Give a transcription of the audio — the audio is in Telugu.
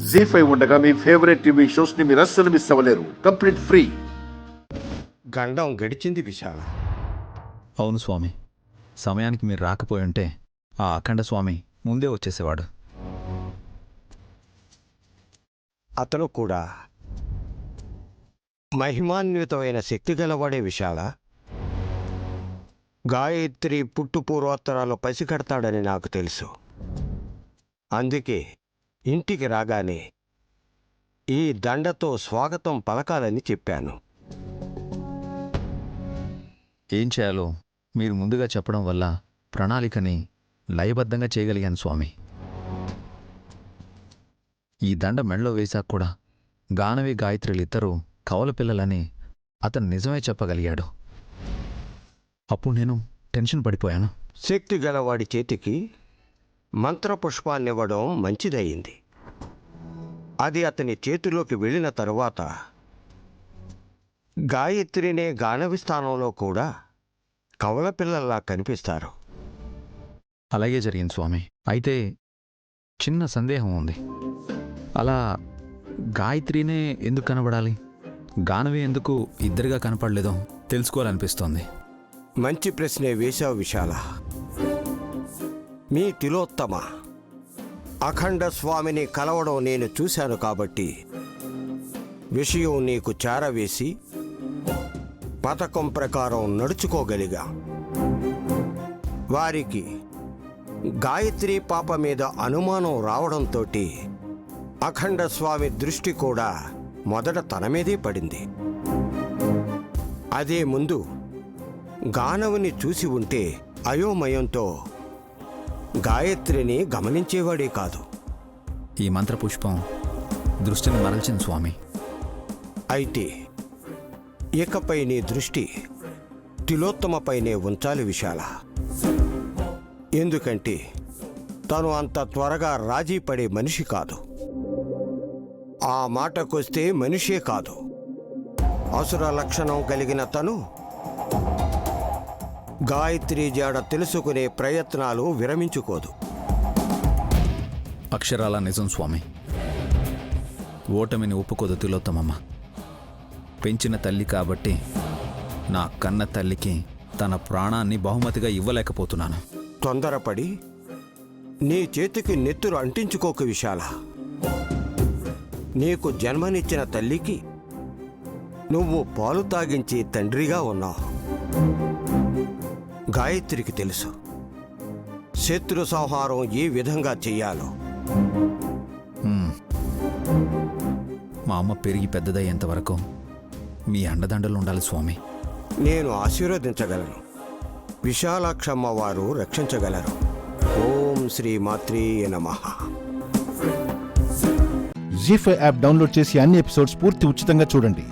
జీ5 ఉండగా మీ ఫేవరెట్ టీవీ షోస్ ని మీరు అస్సలు మిస్ అవ్వలేరు. Complete free. గండం గడిచింది విశాల. అవును స్వామి, సమయానికి మీరు రాకపోయుంటే ఆ అఖండ స్వామి ముందే వచ్చేసేవాడు. అతను కూడా మహిమాన్వితమైన శక్తి గలవాడే విశాల. గాయత్రి పుట్టు పూర్వోత్తరాలు పసిగడతాడని నాకు తెలుసు. అందుకే ఇంటికి రాగానే ఈ దండతో స్వాగతం పలకాలని చెప్పాను. ఏం చేయాలో మీరు ముందుగా చెప్పడం వల్ల ప్రణాళికని లయబద్ధంగా చేయగలిగాను స్వామి. ఈ దండ మెడలో వేశాక కూడా గానవి గాయత్రులిద్దరూ కవల పిల్లలని అతను నిజమే చెప్పగలిగాడు. అప్పుడు నేను టెన్షన్ పడిపోయాను. శక్తి గలవాడి చేతికి మంత్రపుష్పాన్నివ్వడం మంచిదయింది. అది అతని చేతిలోకి వెళ్ళిన తరువాత గాయత్రినే గానవి స్థానంలో కూడా కవల పిల్లల్లా కనిపిస్తారు. అలాగే జరిగింది స్వామి. అయితే చిన్న సందేహం ఉంది. అలా గాయత్రినే ఎందుకు కనబడాలి, గానవి ఎందుకు ఇద్దరిగా కనపడలేదో తెలుసుకోవాలనిపిస్తోంది. మంచి ప్రశ్నే వేశావు విశాల. మీ తిలోత్తమ అఖండ స్వామిని కలవడం నేను చూశాను కాబట్టి విషయం నీకు చేరవేసి పథకం ప్రకారం నడుచుకోగలిగా. వారికి గాయత్రి పాప మీద అనుమానం రావడంతో అఖండ స్వామి దృష్టి కూడా మొదట తన మీదే పడింది. అదే ముందు గానవిని చూసి ఉంటే అయోమయంతో గాయత్రిని గమనించేవాడే కాదు. ఈ మంత్రపుష్పం దృష్టిని మరల్చింది స్వామి. అయితే ఇకపై నీ దృష్టి తిలోత్తమపైనే ఉంచాలి విశాల. ఎందుకంటే తను అంత త్వరగా రాజీ పడే మనిషి కాదు. ఆ మాటకొస్తే మనిషే కాదు, అసుర లక్షణం కలిగిన తను గాయత్రి జాడ తెలుసుకునే ప్రయత్నాలు విరమించుకోదు. అక్షరాల నిజం స్వామి. ఓటమిని ఒప్పుకోదు తిలోత్తమమ్మ. పెంచిన తల్లి కాబట్టి నా కన్న తల్లికి తన ప్రాణాన్ని బహుమతిగా ఇవ్వలేకపోతున్నాను. తొందరపడి నీ చేతికి నెత్తురు అంటించుకోక విశాల. నీకు జన్మనిచ్చిన తల్లికి నువ్వు పాలు తాగించి తండ్రిగా ఉన్నావు. గాయత్రికి తెలుసు శత్రు సంహారం ఏ విధంగా చెయ్యాలో. మా అమ్మ పెరిగి పెద్దదయ్యేంత వరకు మీ అండదండలు ఉండాలి స్వామి. నేను ఆశీర్వదించగలను, విశాలాక్షమ్మ వారు రక్షించగలరు. ఓం శ్రీ మాత్రే నమః. జీ5 యాప్ డౌన్లోడ్ చేసి అన్ని ఎపిసోడ్స్ పూర్తి ఉచితంగా చూడండి.